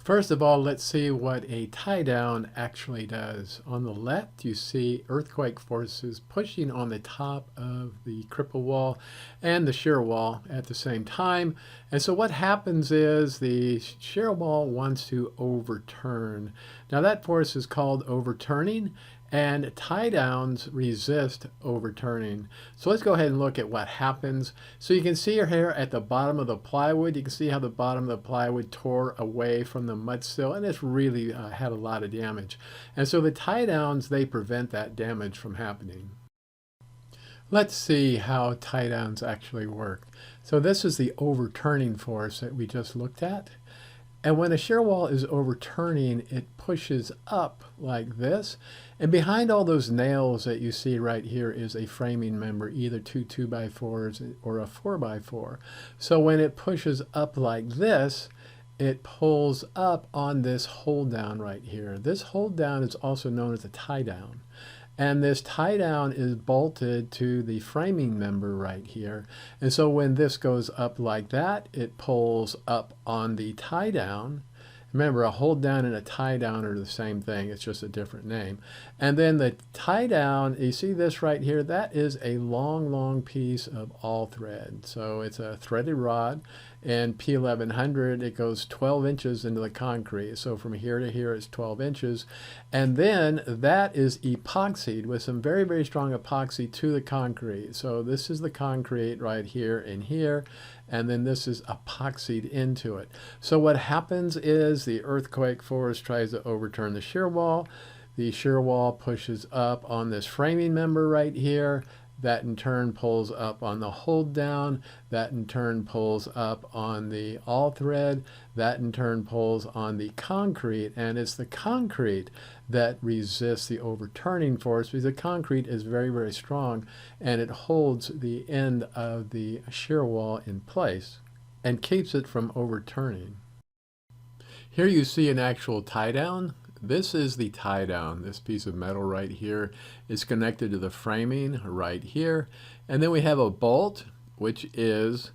First of all, let's see what a tie-down actually does. On the left, you see earthquake forces pushing on the top of the cripple wall and the shear wall at the same time. And so what happens is the shear wall wants to overturn. Now that force is called overturning, and tie-downs resist overturning. So let's go ahead and look at what happens. So you can see here at the bottom of the plywood, you can see how the bottom of the plywood tore away from the mud sill, and it's really had a lot of damage. And so the tie-downs, they prevent that damage from happening. Let's see how tie-downs actually work. So this is the overturning force that we just looked at. And when a shear wall is overturning, it pushes up like this. And behind all those nails that you see right here is a framing member, either two 2x4s or a 4x4. So when it pushes up like this, it pulls up on this hold down right here. This hold down is also known as a tie down. And this tie down is bolted to the framing member right here. And so when this goes up like that, it pulls up on the tie down. Remember, a hold down and a tie down are the same thing. It's just a different name. And then the tie down, you see this right here, that is a long, long piece of all thread. So it's a threaded rod. And P-1100, it goes 12 inches into the concrete. So from here to here, it's 12 inches. And then that is epoxied with some very, very strong epoxy to the concrete. So this is the concrete right here and here. And then this is epoxied into it. So what happens is the earthquake force tries to overturn the shear wall. The shear wall pushes up on this framing member right here. That in turn pulls up on the hold down. That in turn pulls up on the all thread. That in turn pulls on the concrete. And it's the concrete that resists the overturning force because the concrete is very, very strong and it holds the end of the shear wall in place and keeps it from overturning. Here you see an actual tie down. This is the tie down. This piece of metal right here is connected to the framing right here. And then we have a bolt, which is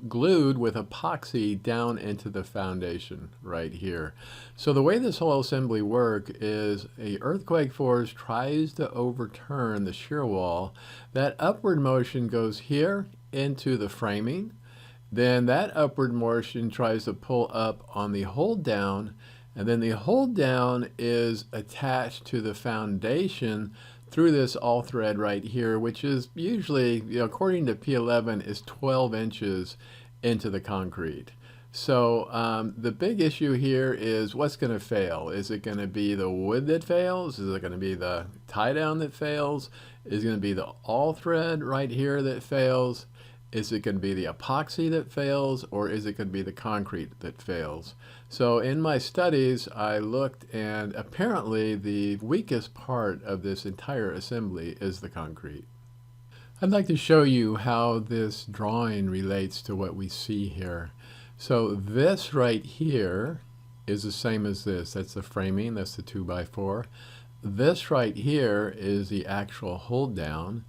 glued with epoxy down into the foundation right here. So the way this whole assembly works is a earthquake force tries to overturn the shear wall. That upward motion goes here into the framing. Then that upward motion tries to pull up on the hold down. And then the hold down is attached to the foundation through this all thread right here, which is usually, according to P11, is 12 inches into the concrete. So the big issue here is what's going to fail. Is it going to be the wood that fails? Is it going to be the tie down that fails? Is it going to be the all thread right here that fails? Is it going to be the epoxy that fails, or is it going to be the concrete that fails? So in my studies, I looked, and apparently the weakest part of this entire assembly is the concrete. I'd like to show you how this drawing relates to what we see here. So this right here is the same as this. That's the framing, that's the 2x4. This right here is the actual hold down.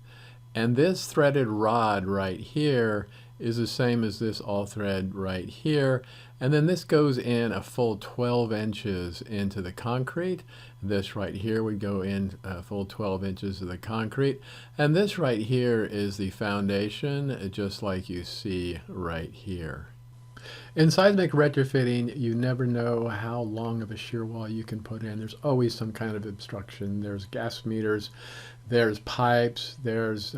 And this threaded rod right here is the same as this all thread right here. And then this goes in a full 12 inches into the concrete. This right here would go in a full 12 inches of the concrete. And this right here is the foundation, just like you see right here. In seismic retrofitting, you never know how long of a shear wall you can put in. There's always some kind of obstruction. There's gas meters, there's pipes, there's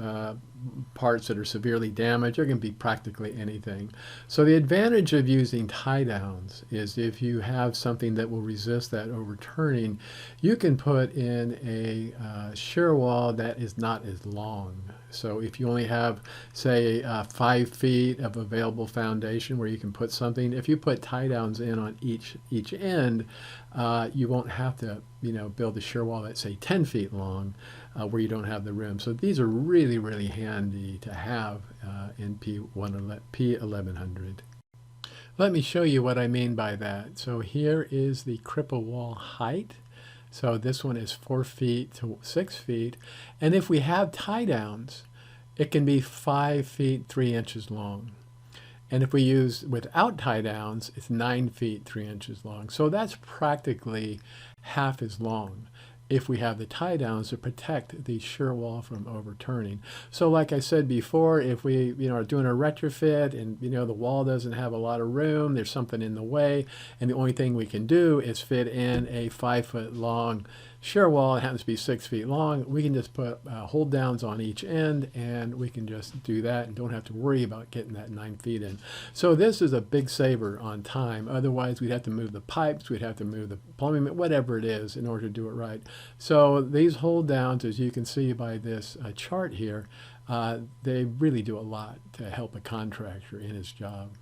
parts that are severely damaged. There can be practically anything. So the advantage of using tie downs is if you have something that will resist that overturning, you can put in a shear wall that is not as long. So if you only have, say, 5 feet of available foundation where you can put something, if you put tie downs in on each end, you won't have to, build a shear wall that's, say, 10 feet long where you don't have the rim. So these are really, really handy to have in P-1100. Let me show you what I mean by that. So here is the cripple wall height. So this one is 4 feet to 6 feet. And if we have tie downs, it can be 5 feet 3 inches long. And if we use without tie downs, it's 9 feet 3 inches long. So that's practically half as long if we have the tie downs to protect the shear wall from overturning. So like I said before, if we are doing a retrofit and the wall doesn't have a lot of room, there's something in the way, and the only thing we can do is fit in a 5-foot long shear wall. It happens to be 6 feet long. We can just put hold downs on each end, and we can just do that and don't have to worry about getting that 9 feet in. So this is a big saver on time. Otherwise, we'd have to move the pipes, we'd have to move the plumbing, whatever it is, in order to do it right. So these hold downs, as you can see by this chart here, they really do a lot to help a contractor in his job.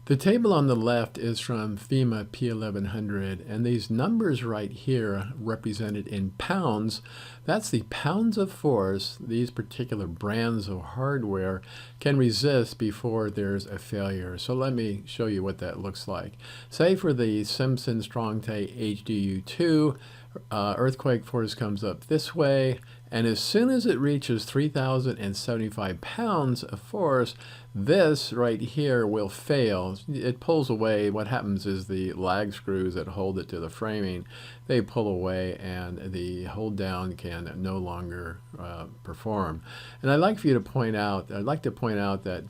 The table on the left is from FEMA P-1100, and these numbers right here represented in pounds, that's the pounds of force these particular brands of hardware can resist before there's a failure. So let me show you what that looks like. Say for the Simpson Strong-Tie HDU2, earthquake force comes up this way, and as soon as it reaches 3,075 pounds of force, this right here will fail. It pulls away. What happens is the lag screws that hold it to the framing, they pull away, and the hold down can no longer perform. And I'd like to point out that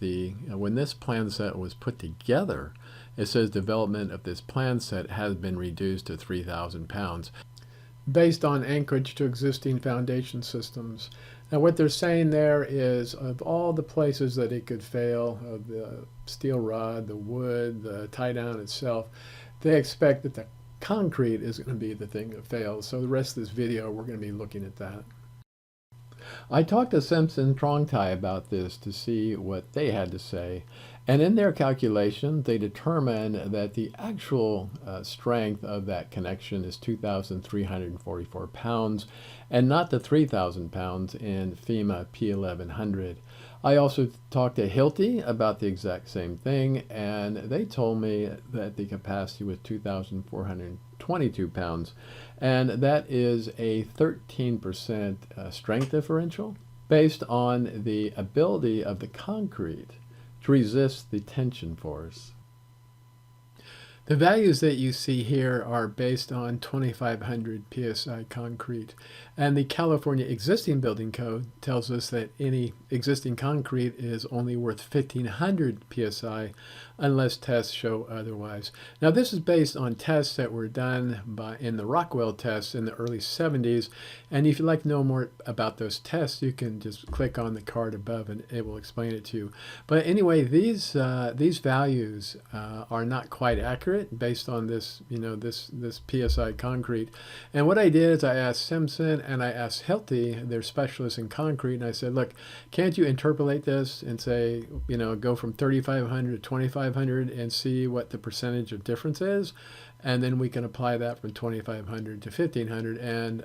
when this plan set was put together, it says development of this plan set has been reduced to 3,000 pounds. Based on anchorage to existing foundation systems. Now what they're saying there is, of all the places that it could fail, of the steel rod, the wood, the tie down itself, they expect that the concrete is going to be the thing that fails. So the rest of this video, we're going to be looking at that. I talked to Simpson Strong-Tie about this to see what they had to say, and in their calculation they determined that the actual strength of that connection is 2,344 pounds and not the 3,000 pounds in FEMA P-1100. I also talked to Hilti about the exact same thing, and they told me that the capacity was 2,422 pounds, and that is a 13% strength differential based on the ability of the concrete to resist the tension force. The values that you see here are based on 2,500 psi concrete, and the California Existing Building Code tells us that any existing concrete is only worth 1,500 psi unless tests show otherwise. Now this is based on tests that were done in the Rockwell tests in the early 70s, and if you'd like to know more about those tests, you can just click on the card above and it will explain it to you. But anyway, these values are not quite accurate based on this, this PSI concrete. And what I did is I asked Simpson and I asked Hilti, they're specialists in concrete, and I said, look, can't you interpolate this and say, go from 3,500 to 2,500 and see what the percentage of difference is? And then we can apply that from 2,500 to 1,500. And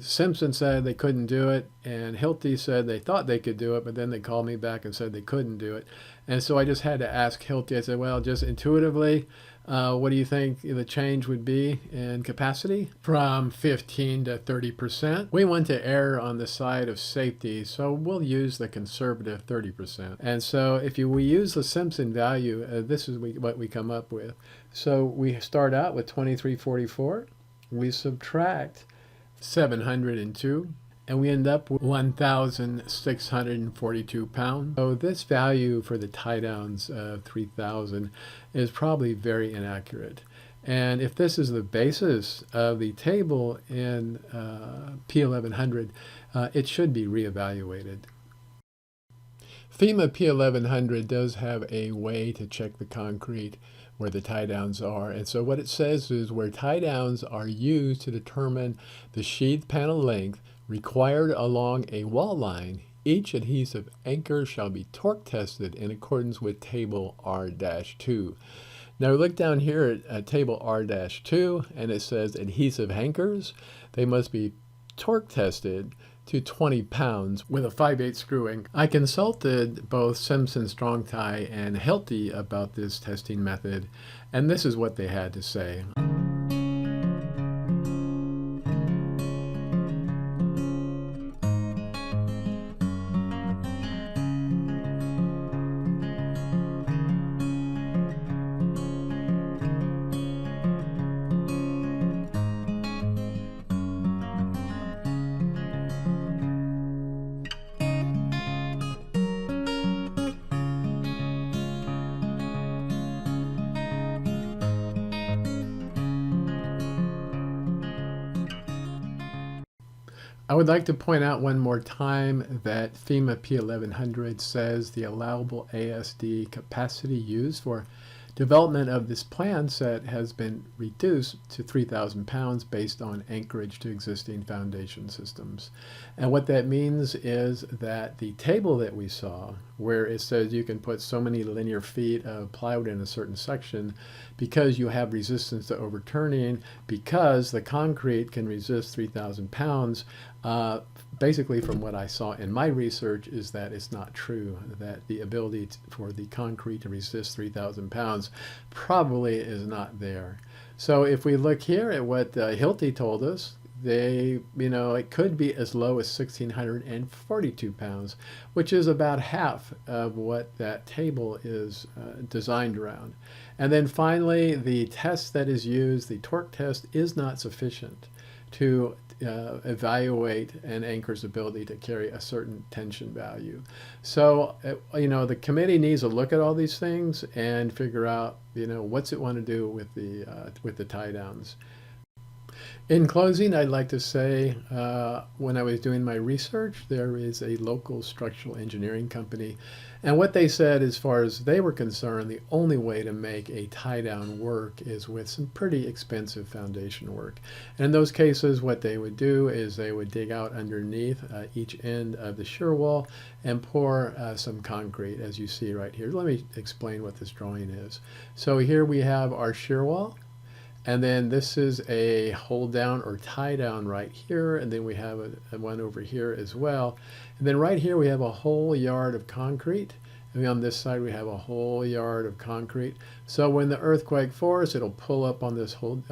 Simpson said they couldn't do it, and Hilti said they thought they could do it, but then they called me back and said they couldn't do it. And so I just had to ask Hilti. I said, well, just intuitively, what do you think the change would be in capacity? From 15 to 30%. We want to err on the side of safety, so we'll use the conservative 30%. And so if we use the Simpson value, this is what we come up with. So we start out with 2,344. We subtract 702, and we end up with 1,642 pounds. So this value for the tie downs of 3,000 is probably very inaccurate. And if this is the basis of the table in P-1100, it should be reevaluated. FEMA P-1100 does have a way to check the concrete where the tie downs are, and so what it says is where tie downs are used to determine the sheath panel length required along a wall line, each adhesive anchor shall be torque tested in accordance with table R-2. Now look down here at table R-2, and it says adhesive anchors, they must be torque tested to 20 pounds with a 5/8 screwing. I consulted both Simpson Strong-Tie and Hilti about this testing method, and this is what they had to say. I would like to point out one more time that FEMA P-1100 says the allowable ASD capacity used for development of this plan set has been reduced to 3,000 pounds based on anchorage to existing foundation systems. And what that means is that the table that we saw, where it says you can put so many linear feet of plywood in a certain section because you have resistance to overturning, because the concrete can resist 3,000 pounds, basically from what I saw in my research is that it's not true, that the ability for the concrete to resist 3,000 pounds probably is not there. So if we look here at what Hilti told us, it could be as low as 1,642 pounds, which is about half of what that table is designed around. And then finally, the test that is used, the torque test, is not sufficient to evaluate an anchor's ability to carry a certain tension value. So, the committee needs to look at all these things and figure out, what's it want to do with the tie downs. In closing, I'd like to say when I was doing my research, there is a local structural engineering company. And what they said, as far as they were concerned, the only way to make a tie-down work is with some pretty expensive foundation work. And in those cases, what they would do is they would dig out underneath each end of the shear wall and pour some concrete, as you see right here. Let me explain what this drawing is. So here we have our shear wall. And then this is a hold down or tie down right here. And then we have one over here as well. And then right here we have a whole yard of concrete. And on this side we have a whole yard of concrete. So when the earthquake force, it'll pull up on this hold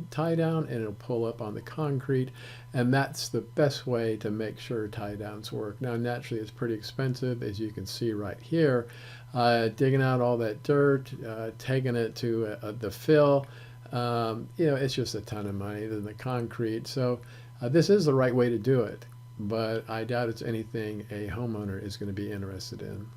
tie down, and it'll pull up on the concrete. And that's the best way to make sure tie downs work. Now naturally it's pretty expensive, as you can see right here. Digging out all that dirt, taking it to the fill. It's just a ton of money than the concrete. So this is the right way to do it, but I doubt it's anything a homeowner is going to be interested in.